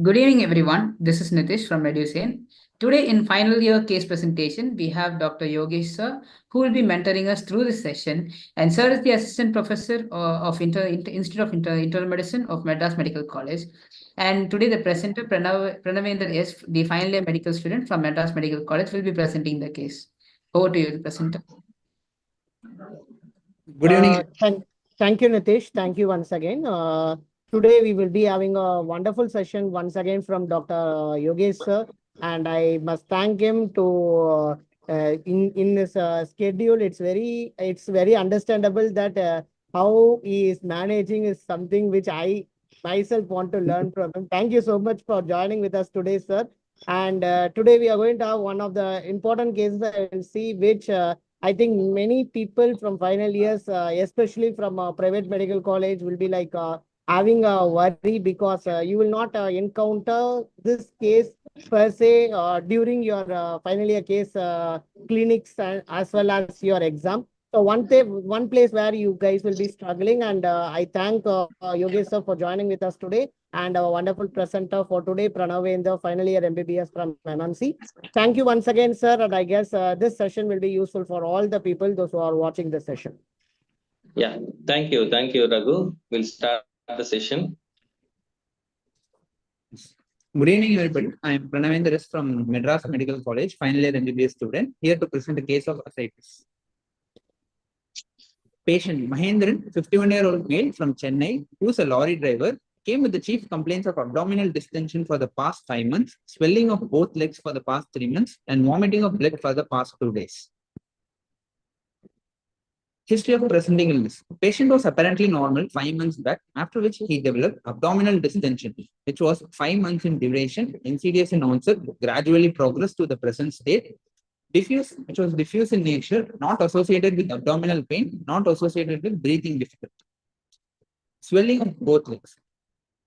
Good evening, everyone. This is Nitish from Medusane. Today, in final year case presentation, we have Dr. Yogesh sir, who will be mentoring us through this session. And sir is the assistant professor of Institute of Internal Medicine of Madras Medical College. And today, the presenter Pranavendra S, the final year medical student from Madras Medical College, will be presenting the case. Over to you, presenter. Good evening. Thank you, Nitish. Thank you once again. Today we will be having a wonderful session once again from Dr. Yogesh sir, and I must thank him to in this schedule. It's very understandable that how he is managing is something which I myself want to learn from him. Thank you so much for joining with us today, sir. And today we are going to have one of the important cases and see which. I think many people from final years, especially from a private medical college, will be like having a worry because you will not encounter this case per se during your final year case clinics as well as your exam. So one place where you guys will be struggling, and I thank Yogesh sir for joining with us today, and our wonderful presenter for today, Pranavendra, final year MBBS from MMC. Thank you once again, sir. And I guess this session will be useful for all the people, those who are watching the session. Yeah, thank you. Thank you, Raghu. We'll start the session. Good evening, everybody. I am Pranavendra S from Madras Medical College, final year MBBS student, here to present a case of ascites. Patient Mahendran, 51-year-old male from Chennai, who is a lorry driver, came with the chief complaints of abdominal distension for the past 5 months, swelling of both legs for the past 3 months, and vomiting of blood for the past 2 days. History of presenting illness. Patient was apparently normal 5 months back, after which he developed abdominal distension, which was 5 months in duration, insidious in onset, gradually progressed to the present state, diffuse, which was diffuse in nature, not associated with abdominal pain, not associated with breathing difficulty. Swelling of both legs.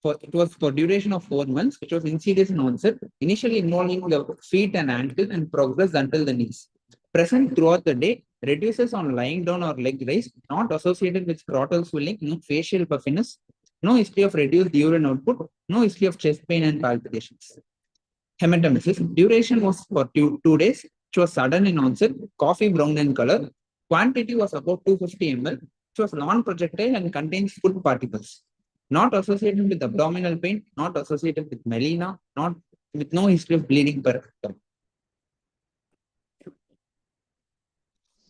It was for duration of 4 months, which was insidious in onset, initially involving the feet and ankle and progressed until the knees. Present throughout the day, reduces on lying down or leg raise, not associated with scrotal swelling, no facial puffiness, no history of reduced urine output, no history of chest pain and palpitations. Hematemesis. Duration was for 2 days, which was sudden in onset, coffee brown in color. Quantity was about 250 ml, which was non-projectile and contains food particles. Not associated with abdominal pain, not associated with melena, not with no history of bleeding per rectum.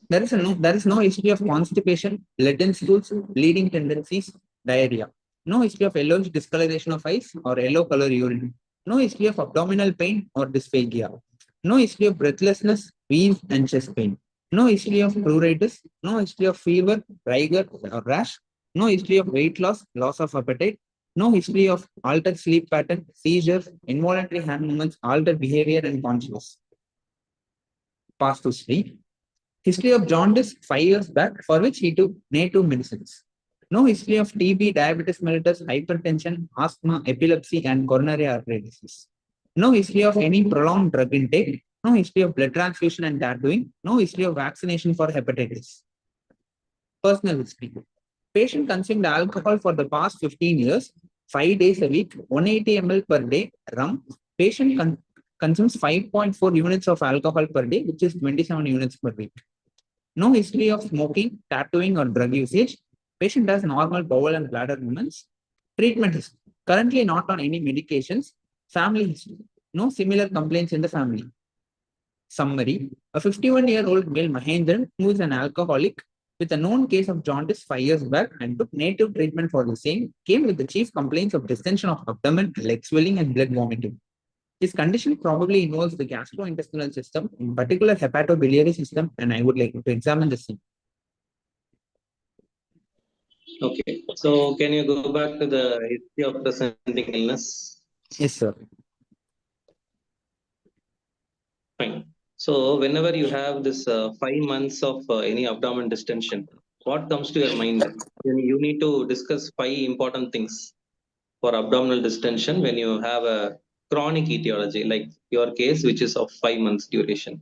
There is no history of constipation, lead in stools, bleeding tendencies, diarrhea. No history of yellowish discoloration of eyes or yellow color urine. No history of abdominal pain or dysphagia. No history of breathlessness, wheeze, and chest pain. No history of pruritus. No history of fever, rigor, or rash. No history of weight loss, loss of appetite. No history of altered sleep pattern, seizures, involuntary hand movements, altered behavior, and consciousness. Past history. History of jaundice 5 years back, for which he took native medicines. No history of TB, diabetes mellitus, hypertension, asthma, epilepsy, and coronary artery disease. No history of any prolonged drug intake. No history of blood transfusion and tattooing. No history of vaccination for hepatitis. Personal history. Patient consumed alcohol for the past 15 years, 5 days a week, 180 ml per day, rum. Patient consumes 5.4 units of alcohol per day, which is 27 units per week. No history of smoking, tattooing, or drug usage. Patient has normal bowel and bladder movements. Treatment history. Currently not on any medications. Family history. No similar complaints in the family. Summary. A 51-year-old male Mahendran, who is an alcoholic, with a known case of jaundice 5 years back and took native treatment for the same, came with the chief complaints of distension of abdomen, leg swelling, and blood vomiting. His condition probably involves the gastrointestinal system, in particular hepatobiliary system, and I would like to examine the same. Okay, so can you go back to the history of presenting illness? Yes, sir. Fine. So whenever you have this 5 months of any abdomen distension, what comes to your mind? You need to discuss 5 important things for abdominal distension when you have a chronic etiology, like your case, which is of 5 months duration.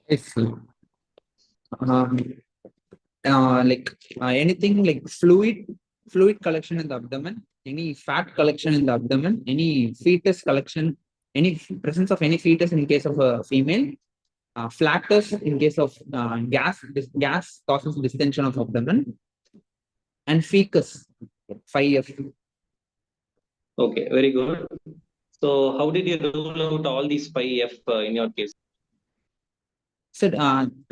Yes, sir. Anything like fluid collection in the abdomen, any fat collection in the abdomen, any fetus collection, any presence of any fetus in case of a female, flatus in case of gas causes distension of abdomen, and fecus, 5F. Okay, very good. So how did you rule out all these 5F in your case? Said,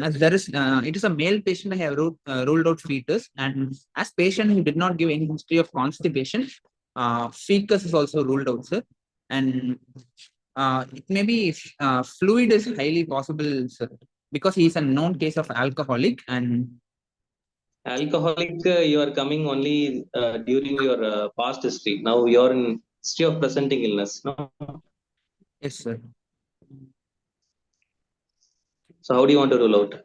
as there is, it is a male patient. I have ruled out fetus, and as patient who did not give any history of constipation, fecus is also ruled out, sir. And it may be fluid is highly possible, sir, because he is a known case of alcoholic. And Alcoholic, you are coming only during your past history. Now you are in history of presenting illness. No? yes, sir. So how do you want to rule out?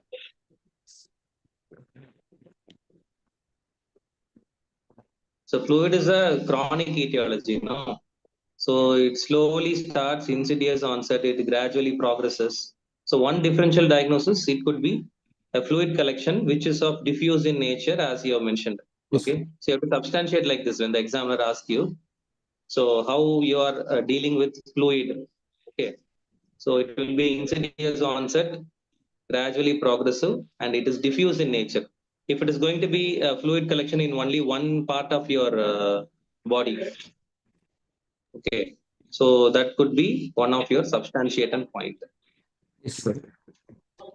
So fluid is a chronic etiology, no? So it slowly starts, insidious onset, it gradually progresses. So one differential diagnosis, it could be a fluid collection, which is of diffuse in nature, as you have mentioned. Yes. Okay. So you have to substantiate like this when the examiner asks you. So how you are dealing with fluid. Okay. So it will be insidious onset, gradually progressive, and it is diffuse in nature. If it is going to be a fluid collection in only one part of your body, okay, so that could be one of your substantiation point. Yes, sir.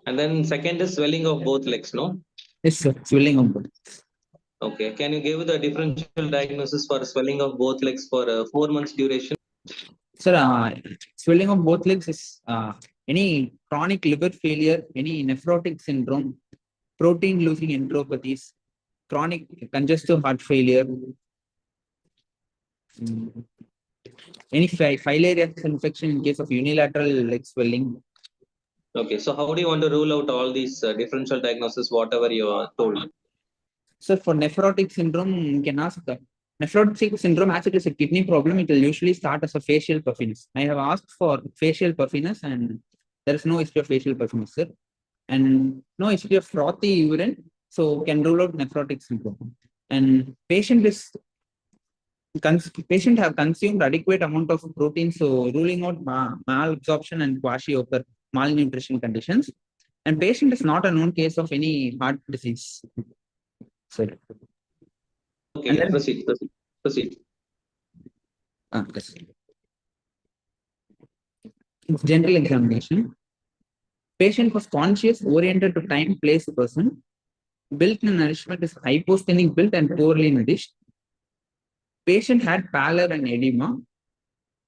And then second is swelling of both legs, no? Yes, sir. Swelling of both. Okay, can you give the differential diagnosis for swelling of both legs for 4 months duration? Sir, swelling of both legs is any chronic liver failure, any nephrotic syndrome, protein losing enteropathies, chronic congestive heart failure, any filariasis infection in case of unilateral leg swelling. Okay, so how do you want to rule out all these differential diagnosis, whatever you are told? So for nephrotic syndrome, you can ask that. Nephrotic syndrome, as it is a kidney problem, it will usually start as a facial puffiness. I have asked for facial puffiness, and there is no history of facial puffiness, sir. And no history of frothy urine, so can rule out nephrotic syndrome. And patient have consumed adequate amount of protein, so ruling out malabsorption and quasi-occur malnutrition conditions. And patient is not a known case of any heart disease. Sorry. Okay, then, proceed. Yes. General examination. Patient was conscious, oriented to time, place, person. Built and nourishment is hyposthenic built and poorly nourished. Patient had pallor and edema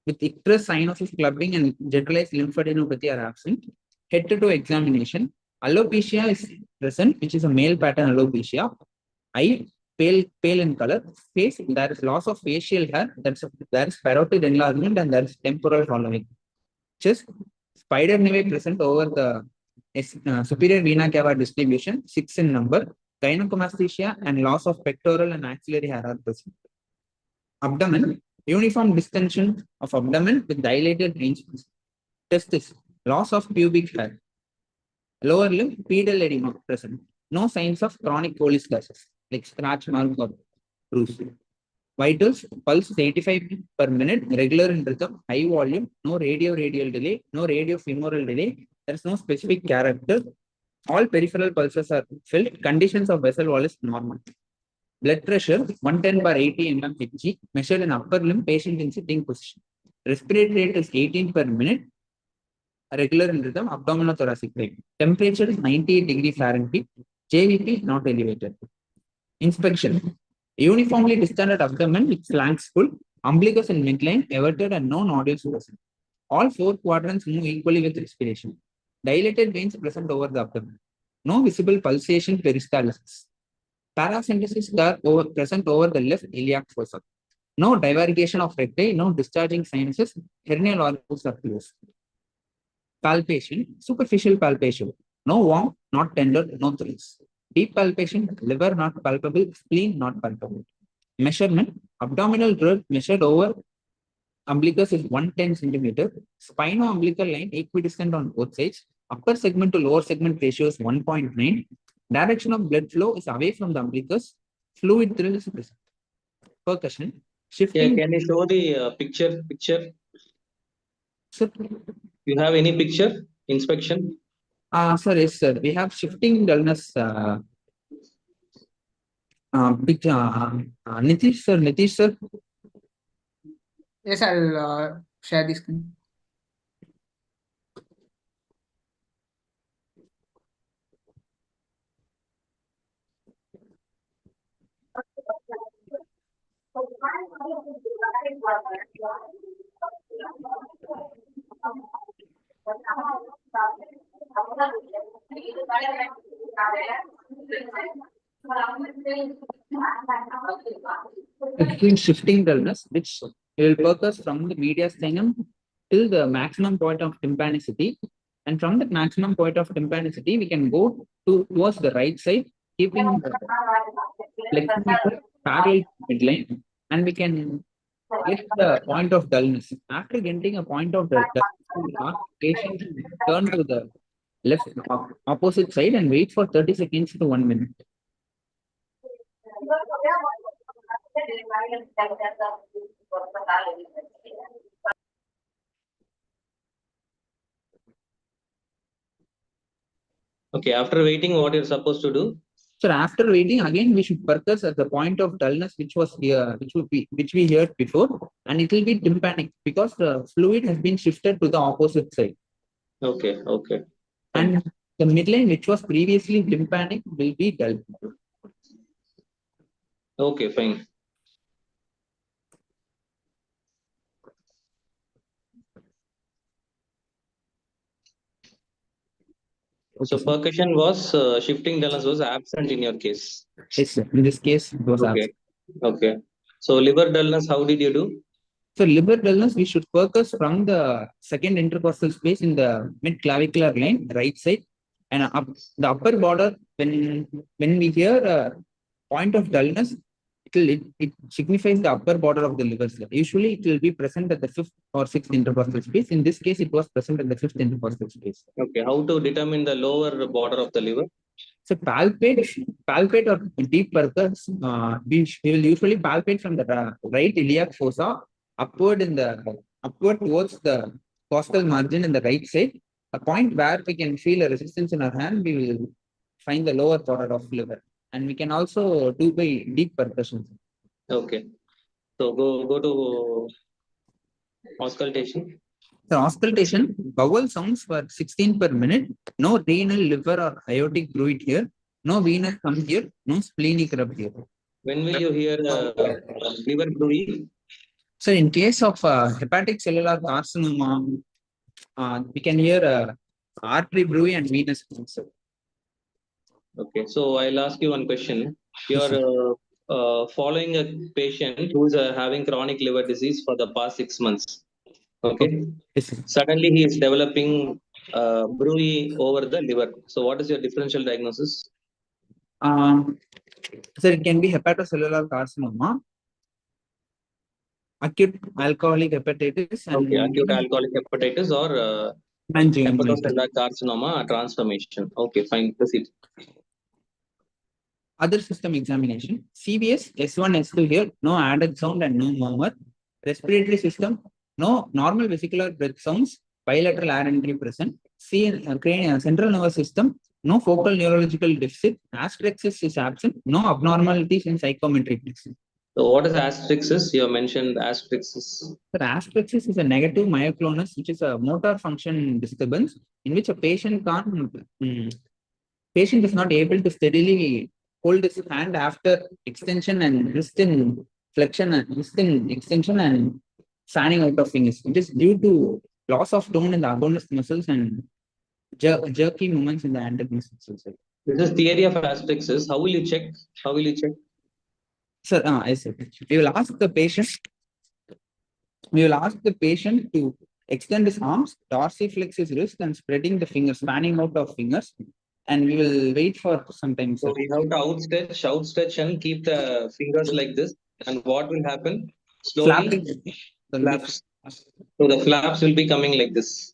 with icterus, cyanosis, clubbing, and generalized lymphadenopathy are absent. Head to toe examination. Alopecia is present, which is a male pattern alopecia. Eye pale in color. Face, there is loss of facial hair. There is parotid enlargement and there is temporal hollowing. Chest, spider nevi present over the superior vena cava distribution, 6 in number. Gynecomastia and loss of pectoral and axillary hair are present. Abdomen, uniform distension of abdomen with dilated range. Testis, loss of pubic hair. Lower limb, pedal edema present. No signs of chronic cholestasis, like scratch mark or bruise. Vitals, pulse 85 beats per minute, regular in rhythm, high volume, no radial delay, no radiofemoral delay. There is no specific character. All peripheral pulses are filled. Conditions of vessel wall is normal. Blood pressure 110/80 mmHg, measured in upper limb, patient in sitting position. Respiratory rate is 18 per minute, regular in rhythm, abdominothoracic rate. Temperature is 98 degrees Fahrenheit. JVP not elevated. Inspection. Uniformly distended abdomen with flanks full, umbilicus and midline everted and no nodules present. All 4 quadrants move equally with respiration. Dilated veins present over the abdomen. No visible pulsation peristalsis. Paracentesis are present over the left iliac fossa. No divergation of recti, no discharging sinuses, hernial organs are closed. Palpation, superficial palpation. No warm, not tender, no thrills. Deep palpation, liver not palpable, spleen not palpable. Measurement, abdominal girth measured over umbilicus is 110 centimeter. Spino-umbilical line equidistant on both sides. Upper segment to lower segment ratio is 1.9. Direction of blood flow is away from the umbilicus. Fluid thrill is present. Percussion, Shifting. can you show the picture? Sir, You have any picture inspection? sir, yes, sir. We have shifting dullness. Picture. Nitish, sir. Yes, I'll share this screen. Between shifting dullness, which will focus from the mediastinum till the maximum point of tympanicity. And from the maximum point of tympanicity, we can go towards the right side, keeping the flexometer parallel to midline, and we can get the point of dullness. After getting a point of the dullness, we ask patient to turn to the left opposite side and wait for 30 seconds to 1 minute. Okay, after waiting, what you're supposed to do? So after waiting, again we should focus at the point of dullness which was here, which we heard before, and it will be tympanic because the fluid has been shifted to the opposite side. Okay. And the midline which was previously tympanic will be dull. Okay, fine. So percussion was shifting dullness was absent in your case. Yes, sir. In this case, it was absent. Okay. So liver dullness, how did you do? So liver dullness, we should focus from the second intercostal space in the mid clavicular line, right side, and up the upper border. When we hear a point of dullness, it signifies the upper border of the liver cell. Usually, it will be present at the fifth or sixth intercostal space. In this case, it was present at the fifth intercostal space. Okay. How to determine the lower border of the liver? So palpate or deep purpose. We will usually palpate from the right iliac fossa upward towards the costal margin in the right side. A point where we can feel a resistance in our hand, we will find the lower border of liver, and we can also do by deep percussion. Okay. So go to auscultation. The auscultation, vowel sounds were 16 per minute. No renal, liver, or aortic fluid here. No venous come here. No splenic rub here. When will you hear liver bruit? So in case of hepatic cellular carcinoma, we can hear artery bruit and venous cancer. Okay, so I'll ask you one question. You're following a patient who is having chronic liver disease for the past 6 months. Okay. Yes, Suddenly he is developing bruit over the liver. So what is your differential diagnosis? So it can be hepatocellular carcinoma, acute alcoholic hepatitis, and Okay, acute alcoholic hepatitis or hepatocellular carcinoma transformation. Okay, fine. Proceed. Other system examination. CVS S1, S2 here, no added sound and no murmur. Respiratory system, no normal vesicular breath sounds, bilateral air entry present. Central nervous system, no focal neurological deficit. Asterixis is absent, no abnormalities in psychometric present. So what is asterixis? You have mentioned asterixis. Asterixis is a negative myoclonus, which is a motor function disturbance in which a patient patient is not able to steadily hold his hand after extension and wrist in flexion and wrist in extension and fanning out of fingers. It is due to loss of tone in the agonist muscles and jerky movements in the antagonist muscles. This is theory of asterixis. How will you check? Sir, yes, sir. We will ask the patient to extend his arms, dorsiflex his wrist, and spreading the fingers, fanning out of fingers, and we will wait for some time. So we have to outstretch, and keep the fingers like this. And what will happen? Slowly, flaps. So the flaps will be coming like this.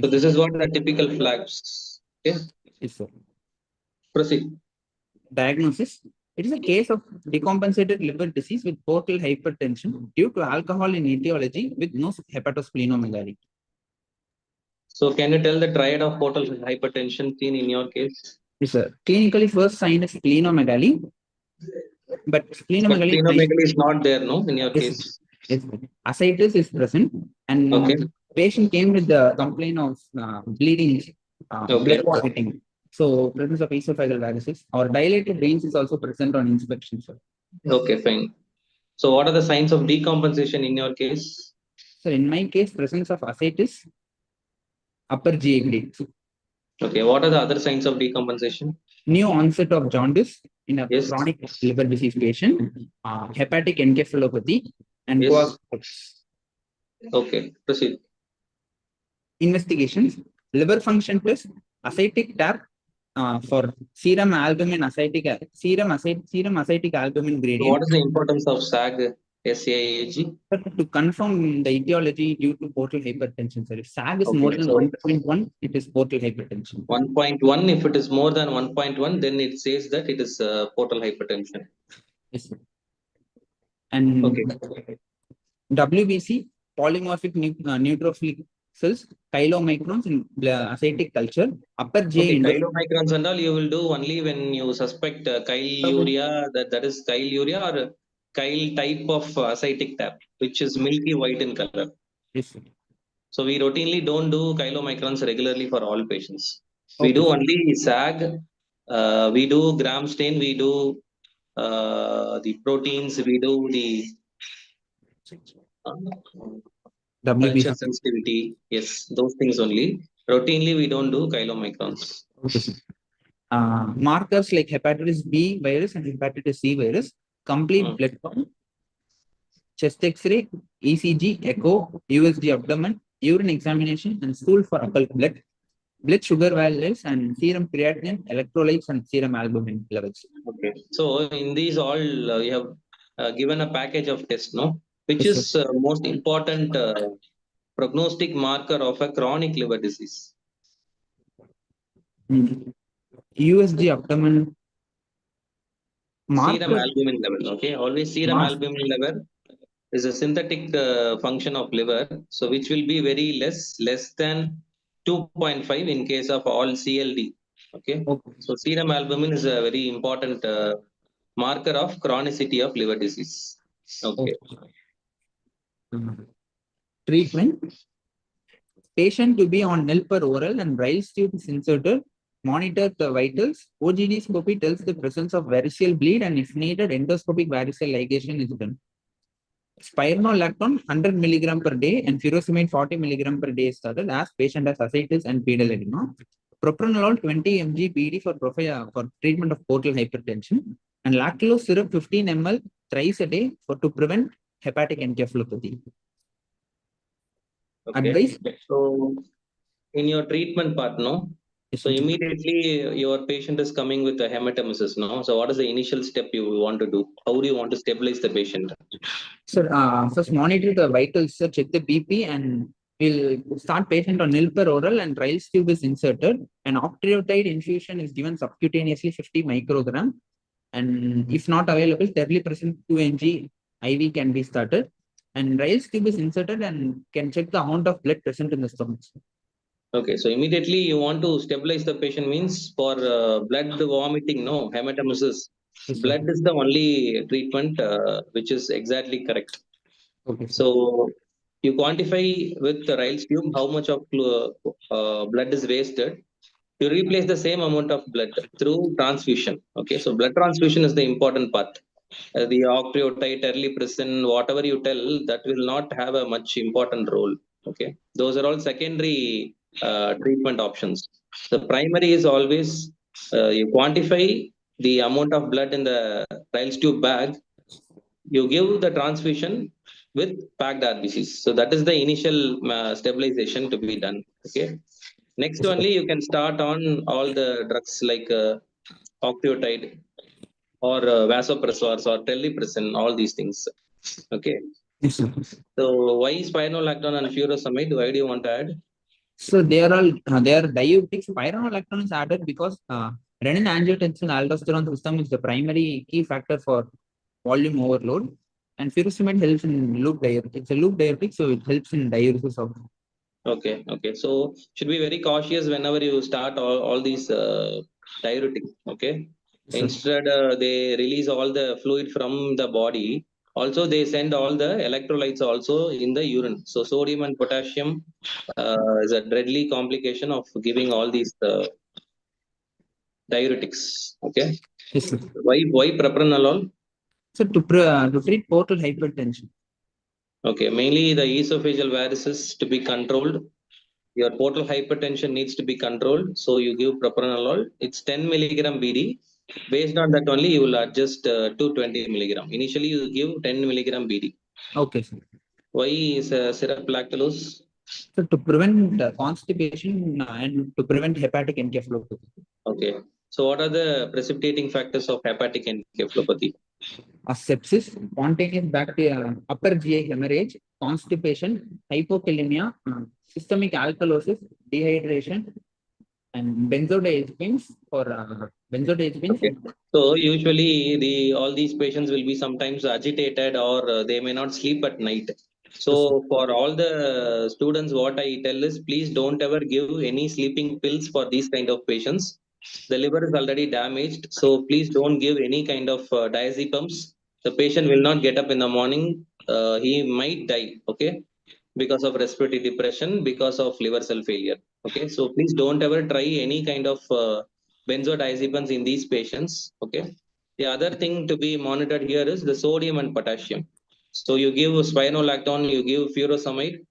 So this is what the typical flaps. Okay. Yes, sir. Proceed. Diagnosis. It is a case of decompensated liver disease with portal hypertension due to alcohol in etiology with no hepatosplenomegaly. So can you tell the triad of portal hypertension seen in your case? Yes, sir. Clinically, first sign is splenomegaly, but But splenomegaly splenomegaly is not there, no, in your yes, case. yes, ascites is present, and Okay. patient came with the complaint of bleeding, Okay. blood vomiting. So presence of esophageal varices or dilated veins is also present on inspection, sir. Okay, fine. So what are the signs of decompensation in your case? So in my case, presence of ascites, upper GI grade. Okay, what are the other signs of decompensation? New onset of jaundice in a Yes. chronic liver disease patient, hepatic encephalopathy, and Yes. coagulation. Okay, proceed. Investigations, liver function test, ascitic tap for serum albumin serum ascitic albumin So gradient. what is the importance of SAG, SAAG? To confirm the etiology due to portal hypertension, sir. If SAG is Okay, more than so 1.1, it is portal hypertension. 1.1, if it is more than 1.1, then it says that it is portal hypertension. Yes, sir. And Okay. WBC, polymorphic neutrophilic cells, chylomicrons in ascitic culture, upper J Okay, index. chylomicrons and all you will do only when you suspect chyluria, that is chyluria or chyle type of ascitic tap, which is milky white in color. Yes, sir. So we routinely don't do chylomicrons regularly for all patients. We Okay. do only SAG, we do gram stain, we do the proteins, we do the uh, culture WBC. sensitivity. Yes, those things only. Routinely, we don't do chylomicrons. Okay, sir. Markers like hepatitis B virus and hepatitis C virus, complete blood count, chest X-ray, ECG, echo, USG abdomen, urine examination, and stool for occult blood sugar values, and serum creatinine, electrolytes, and serum albumin levels. Okay. So in these all, you have given a package of tests, no? Which Yes, is most important prognostic marker of a chronic liver disease? USG abdomen Serum marker. albumin level. Okay. Always serum albumin level is a synthetic function of liver, so which will be very less than 2.5 in case of all CLD. Okay. Okay. So serum albumin is a very important marker of chronicity of liver disease. Okay. Treatment. Patient to be on nil per oral and rice tube is inserted. Monitor the vitals. OGD scopy tells the presence of variceal bleed, and if needed, endoscopic variceal ligation is done. Spironolactone 100 milligram per day and furosemide 40 milligram per day is started as patient has ascites and pedal edema. Propranolol 20 mg BD for treatment of portal hypertension, and lactulose syrup 15 ml thrice a day to prevent hepatic encephalopathy. Okay. Advice. So in your treatment part, no? So immediately your patient is coming with a hematemesis, no? So what is the initial step you want to do? How do you want to stabilize the patient? So first monitor the vitals, check the BP, and we'll start patient on nil per oral and rice tube is inserted. An octreotide infusion is given subcutaneously 50 microgram, and if not available, terlipressin 2 mg IV can be started. And rice tube is inserted and can check the amount of blood present in the stomach. Okay, so immediately you want to stabilize the patient means for blood vomiting, no, hematemesis. Yes, Blood is the only treatment which is exactly correct. okay, so you quantify with the Riles tube how much of blood is wasted. You replace the same amount of blood through transfusion. Okay, so blood transfusion is the important part. The octreotide, terlipressin, whatever you tell, that will not have a much important role. Okay, those are all secondary treatment options. The primary is always you quantify the amount of blood in the Riles tube bag. You give the transfusion with packed RBCs. So that is the initial stabilization to be done. Okay. Next only you can start on all the drugs like octreotide or vasopressors or terlipressin, all these things. Okay. Yes, So why spironolactone and furosemide? Why do you want to add? so they are all they are diuretics. Spironolactone is added because Renin-angiotensin aldosterone system is the primary key factor for volume overload, and furosemide helps in loop diuretic. It's a loop diuretic, so it helps in diuresis of. Okay, okay. So should be very cautious whenever you start all these diuretics. Okay. Sir. Instead, they release all the fluid from the body. Also, they send all the electrolytes also in the urine. So sodium and potassium is a deadly complication of giving all these diuretics. Okay. Yes, sir. Why propranolol? So to treat portal hypertension. Okay, mainly the esophageal varices to be controlled. Your portal hypertension needs to be controlled, so you give propranolol. It's 10 milligram BD. Based on that only, you will adjust to 20 milligram. Initially, you give 10 milligram BD. Okay, sir. Why is syrup lactulose? So to prevent constipation and to prevent hepatic encephalopathy. Okay. So what are the precipitating factors of hepatic encephalopathy? Sepsis, spontaneous bacteria, upper GI hemorrhage, constipation, hypokalemia, systemic alkalosis, dehydration, and benzodiazepines for benzodiazepines. Okay. So usually all these patients will be sometimes agitated or they may not sleep at night. So for all the students, what I tell is please don't ever give any sleeping pills for these kind of patients. The liver is already damaged, so please don't give any kind of diazepams. The patient will not get up in the morning. He might die. Okay, because of respiratory depression, because of liver cell failure. Okay, so please don't ever try any kind of benzodiazepines in these patients. Okay, the other thing to be monitored here is the sodium and potassium. So you give spironolactone, you give furosemide,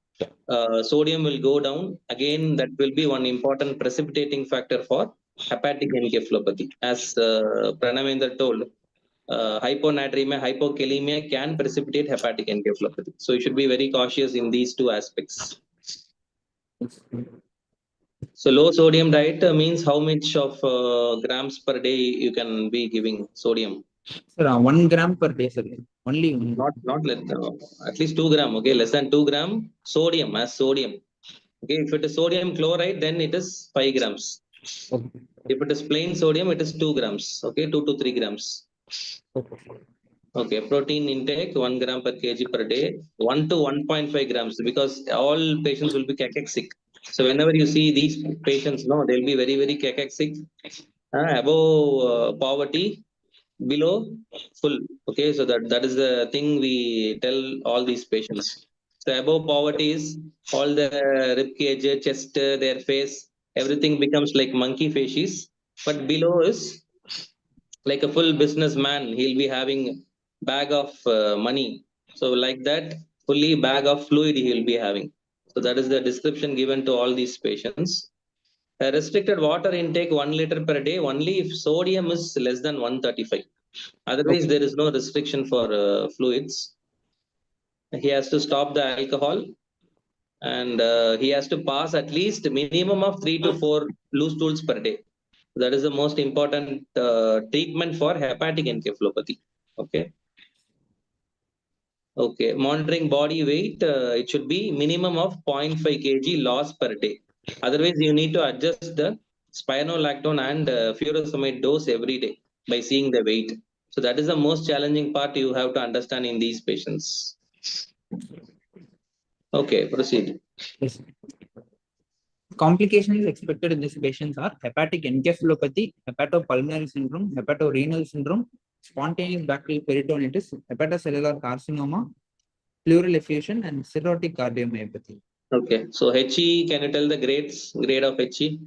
sodium will go down. Again, that will be one important precipitating factor for hepatic encephalopathy. As Pranavendra told, hyponatremia, hypokalemia can precipitate hepatic encephalopathy. So you should be very cautious in these two aspects. So low sodium diet means how much of grams per day you can be giving sodium? Sir, 1 gram per day, sir. Only one. Not less at least 2 gram. Okay, less than 2 gram sodium as sodium. Okay, if it is sodium chloride, then it is 5 grams. Okay. If it is plain sodium, it is 2 grams. Okay, 2 to 3 grams. Okay, protein intake 1 gram per kg per day, 1 to 1.5 grams, because all patients will be cachexic. So whenever you see these patients, no, they'll be very, very cachexic, above poverty, below full. Okay, so that is the thing we tell all these patients. So above poverty is all the rib cage, chest, their face, everything becomes like monkey faces. But below is like a full businessman. He'll be having bag of money. So like that, fully bag of fluid he'll be having. So that is the description given to all these patients. A restricted water intake 1 liter per day only if sodium is less than 135. Otherwise, there is no restriction for fluids. He has to stop the alcohol, and he has to pass at least minimum of 3 to 4 loose stools per day. That is the most important treatment for hepatic encephalopathy. Okay. Okay. Monitoring body weight, it should be minimum of 0.5 kg loss per day. Otherwise, you need to adjust the spironolactone and furosemide dose every day by seeing the weight. So that is the most challenging part you have to understand in these patients. Okay, proceed. Yes. Complications expected in these patients are hepatic encephalopathy, hepatopulmonary syndrome, hepatorenal syndrome, spontaneous bacterial peritonitis, hepatocellular carcinoma, pleural effusion, and cirrhotic cardiomyopathy. Okay, so HE, can you tell the grade of HE?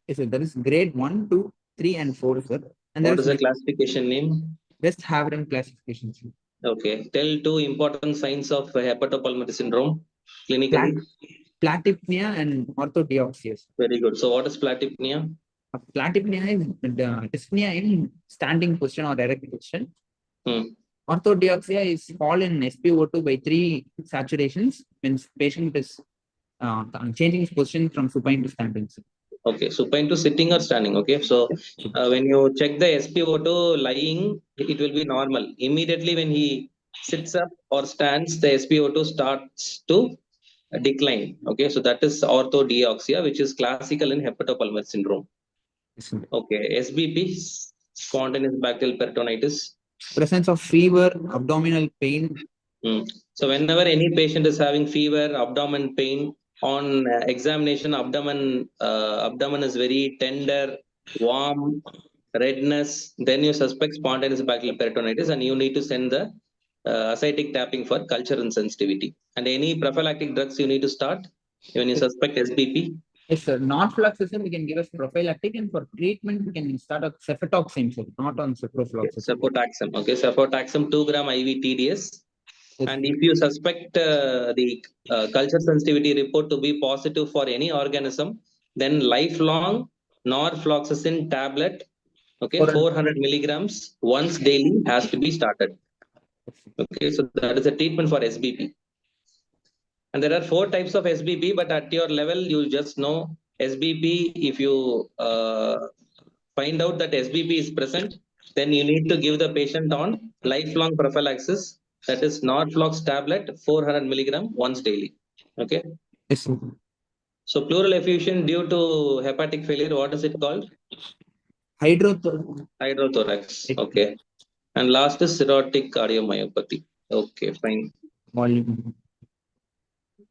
Yes, sir. There is grade 1, 2, 3, and 4, sir. And what is the classification name? West Haveran classification, sir. Okay, tell two important signs of hepatopulmonary syndrome clinically. Platypnea and orthodeoxia. Very good. So what is platypnea? Platypnea is dyspnea in standing position or erect position. Orthodeoxia is fall in SpO2 by 3 saturations when patient is changing his position from supine to standing. Okay, supine to sitting or standing. Okay, so when you check the SpO2 lying, it will be normal. Immediately when he sits up or stands, the SpO2 starts to decline. Okay, so that is orthodeoxia, which is classical in hepatopulmonary syndrome. Yes, sir. Okay, SBP, spontaneous bacterial peritonitis. Presence of fever, abdominal pain. So whenever any patient is having fever, abdomen pain, on examination, abdomen is very tender, warm, redness, then you suspect spontaneous bacterial peritonitis, and you need to send the ascitic tapping for culture and sensitivity. And any prophylactic drugs you need to start when you suspect SBP. Yes, sir. Not fluoxetine, we can give us prophylactic, and for treatment, we can start a cefatoxime, sir, not on ciprofloxacin. Cefotaxime. Okay, cefotaxime 2 gram IV TDS. Yes. And if you suspect the culture sensitivity report to be positive for any organism, then lifelong norfloxacin tablet, okay, 400 milligrams once daily has to be started. Okay, so that is a treatment for SBP. And there are 4 types of SBP, but at your level, you just know SBP. If you find out that SBP is present, then you need to give the patient on lifelong prophylaxis, that is Norflox tablet 400 milligram once daily. Okay. Yes, sir. So pleural effusion due to hepatic failure, what is it called? Hydrothorax. Okay. And last is cirrhotic cardiomyopathy. Okay, fine. Volume.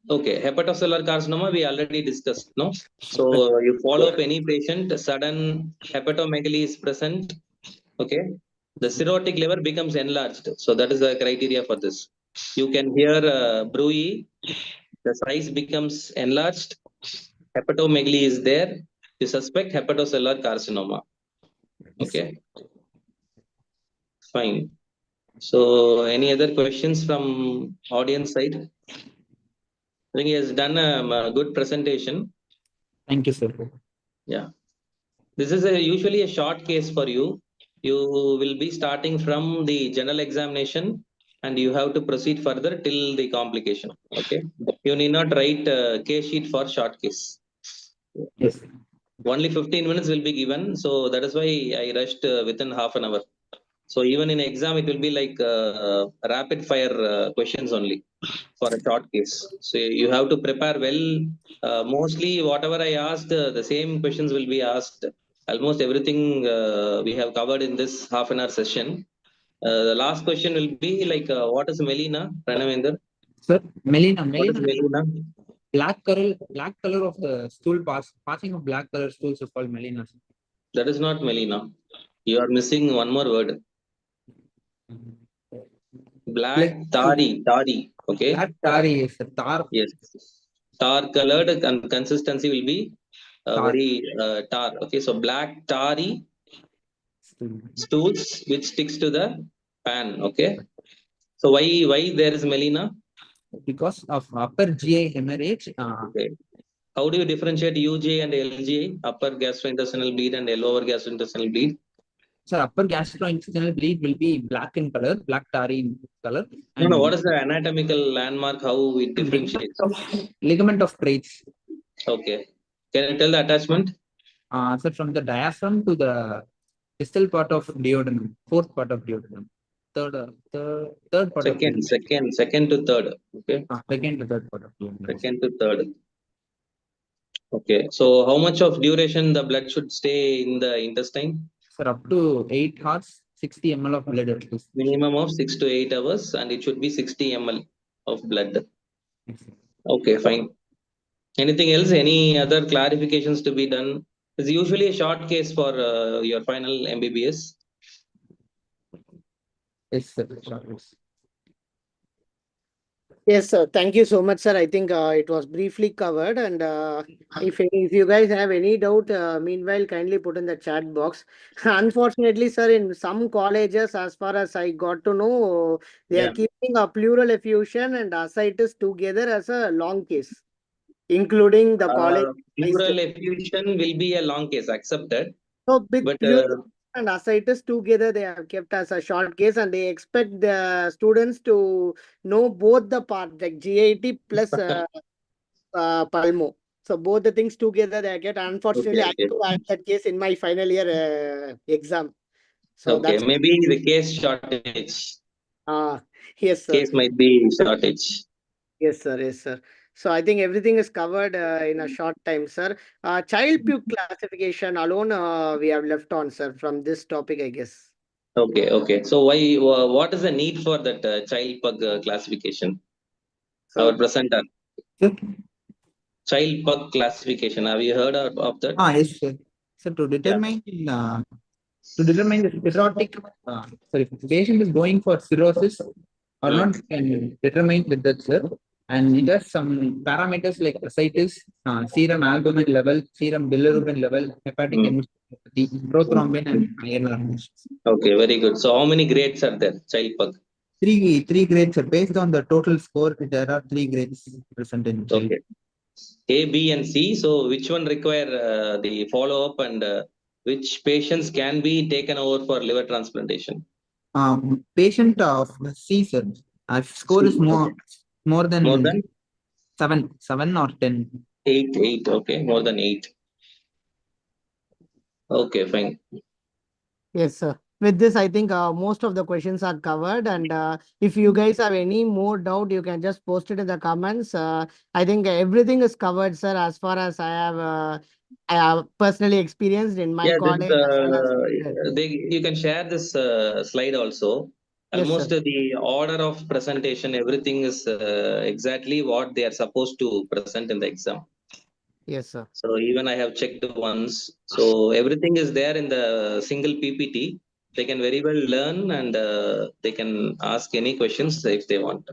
Okay, hepatocellular carcinoma we already discussed, no? So you follow up any patient, sudden hepatomegaly is present, okay? The cirrhotic liver becomes enlarged. So that is the criteria for this. You can hear bruit, the size becomes enlarged, hepatomegaly is there, you suspect hepatocellular carcinoma. Okay, fine. So any other questions from audience side? I think he has done a good presentation. Thank you, sir. Yeah. This is usually a short case for you. You will be starting from the general examination and you have to proceed further till the complication. Okay. You need not write a case sheet for short case. Yes. Only 15 minutes will be given. So that is why I rushed within half an hour. So even in exam, it will be like rapid fire questions only for a short case. So you have to prepare well. Mostly whatever I asked, the same questions will be asked. Almost everything we have covered in this half an hour session. The last question will be like, what is melena, Pranavendra? Sir, melena, What is melena? black color of the stool passing of black color stools is called melena. That is not melena. You are missing one more word. Black tari. Okay. Black tarry is the tar. Yes. Tar colored and consistency will be Tar. very tar. Okay. So black tarry stools which sticks to the pan. Okay. So why there is melena? Because of upper GI hemorrhage. Okay. How do you differentiate UGI and LGI? Upper gastrointestinal bleed and lower gastrointestinal bleed? So upper gastrointestinal bleed will be black in color, black tarry in color. No. What is the anatomical landmark? How it differentiates? Ligament of Treitz. Okay. Can you tell the attachment? So from the diaphragm to the distal part of duodenum, fourth part of duodenum, third part Second to third. Okay. Second to third part of duodenum. Second to third. Okay. So how much of duration the blood should stay in the intestine? Sir, up to 8 hours, 60 ml of blood at least. Minimum of 6 to 8 hours, and it should be 60 ml of blood. Okay, fine. Anything else? Any other clarifications to be done? It's usually a short case for your final MBBS. Yes, sir. Yes, sir. Thank you so much, sir. I think it was briefly covered. And if you guys have any doubt, meanwhile, kindly put in the chat box. Unfortunately, sir, in some colleges, as far as I got to know, they are keeping a pleural effusion and ascites together as a long case, including the college. Pleural effusion will be a long case, accepted. So with But pleural and ascites together, they have kept as a short case, and they expect the students to know both the part, like GIT plus Palmo. So both the things together they get. Unfortunately, I had that case in my final year exam. So okay, that's maybe the case shortage. yes, sir. Case might be shortage. Yes, sir. Yes, sir. So I think everything is covered in a short time, sir. Child puke classification alone, we have left on, sir, from this topic, I guess. Okay, okay. So why? What is the need for that child pug classification? So, Our presenter, Sir? child pug classification. Have you heard of that? Yes, sir. So Yeah. to determine the cirrhotic, sorry, if the patient is going for cirrhosis or Hmm. not, can determine with that, sir. And it has some parameters like ascites, serum albumin level, serum bilirubin level, hepatic Hmm. encephalopathy, prothrombin, and iron elevation. Okay, very good. So how many grades are there? Child pug. Three grades, sir. Based on the total score, there are 3 grades present in child. Okay. A, B, and C. So which one require the follow up, and which patients can be taken over for liver transplantation? Patient of C, sir. Score is C. Okay. more More than than 7 or 10. 8. Okay, more than 8. Okay, fine. yes, sir. With this, I think most of the questions are covered. And if you guys have any more doubt, you can just post it in the comments. I think everything is covered, sir, as far as I have personally experienced in my Yeah, this college as well as. you can share this slide also. Yes, Almost sir. the order of presentation, everything is exactly what they are supposed to present in the exam. Yes, sir. So even I have checked once. So everything is there in the single PPT. They can very well learn, and they can ask any questions if they want.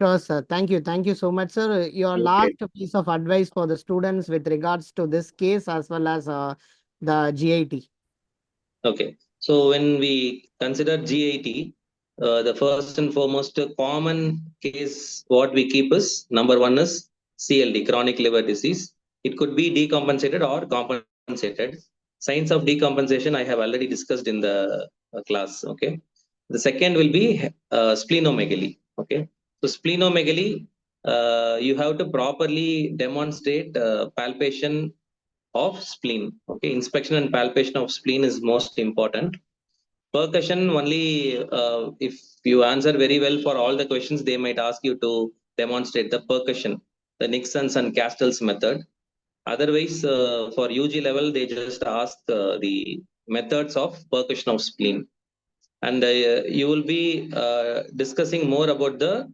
Sure, sir. Thank you. Thank you so much, sir. Your Okay. last piece of advice for the students with regards to this case as well as the GIT. Okay. So when we consider GIT, the first and foremost common case what we keep is number one is CLD, chronic liver disease. It could be decompensated or compensated. Signs of decompensation I have already discussed in the class. Okay. The second will be splenomegaly. Okay. So splenomegaly, you have to properly demonstrate palpation of spleen. Okay, inspection and palpation of spleen is most important. Percussion only if you answer very well for all the questions, they might ask you to demonstrate the percussion, the Nixon's and Castell's method. Otherwise, for UG level, they just ask the methods of percussion of spleen, and you will be discussing more about the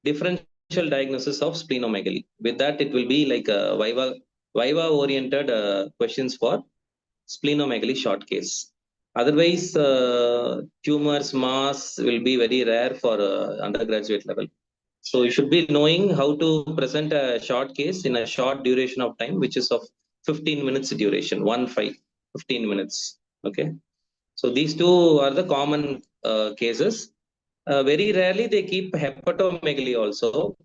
differential diagnosis of splenomegaly. With that, it will be like a viva oriented questions for splenomegaly short case. Otherwise, tumors mass will be very rare for undergraduate level. So you should be knowing how to present a short case in a short duration of time, which is of 15 minutes duration, 15 minutes. Okay. So these two are the common cases. Very rarely they keep hepatomegaly also.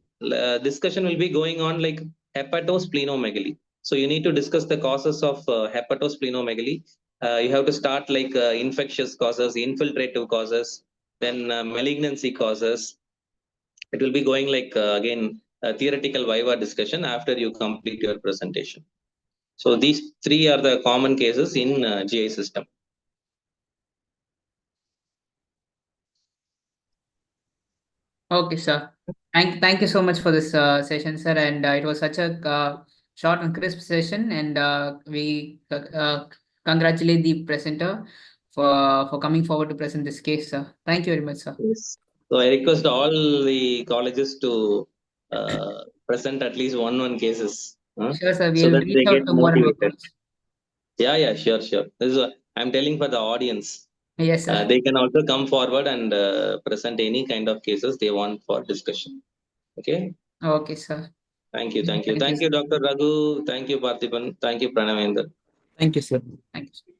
Discussion will be going on like hepatosplenomegaly. So you need to discuss the causes of hepatosplenomegaly. You have to start like infectious causes, infiltrative causes, then malignancy causes. It will be going like again a theoretical viva discussion after you complete your presentation. So these three are the common cases in GI system. Okay, sir. Thank you so much for this session, sir. And it was such a short and crisp session. And we congratulate the presenter for coming forward to present this case, sir. Thank you very much, sir. Yes. So I request all the colleges to present at least one cases, Sure, sir. so We'll that reach they get out to more and more motivated. colleges. Yeah, yeah, sure, sure. This is what I'm telling for the audience. Yes, sir. They can also come forward and present any kind of cases they want for discussion. Okay. Okay, sir. Thank you, thank you, Thank you, thank you, sir. Dr. Raghu. Thank you, Parthipan. Thank you, Pranavendra. Thank you, sir. Thank you, sir.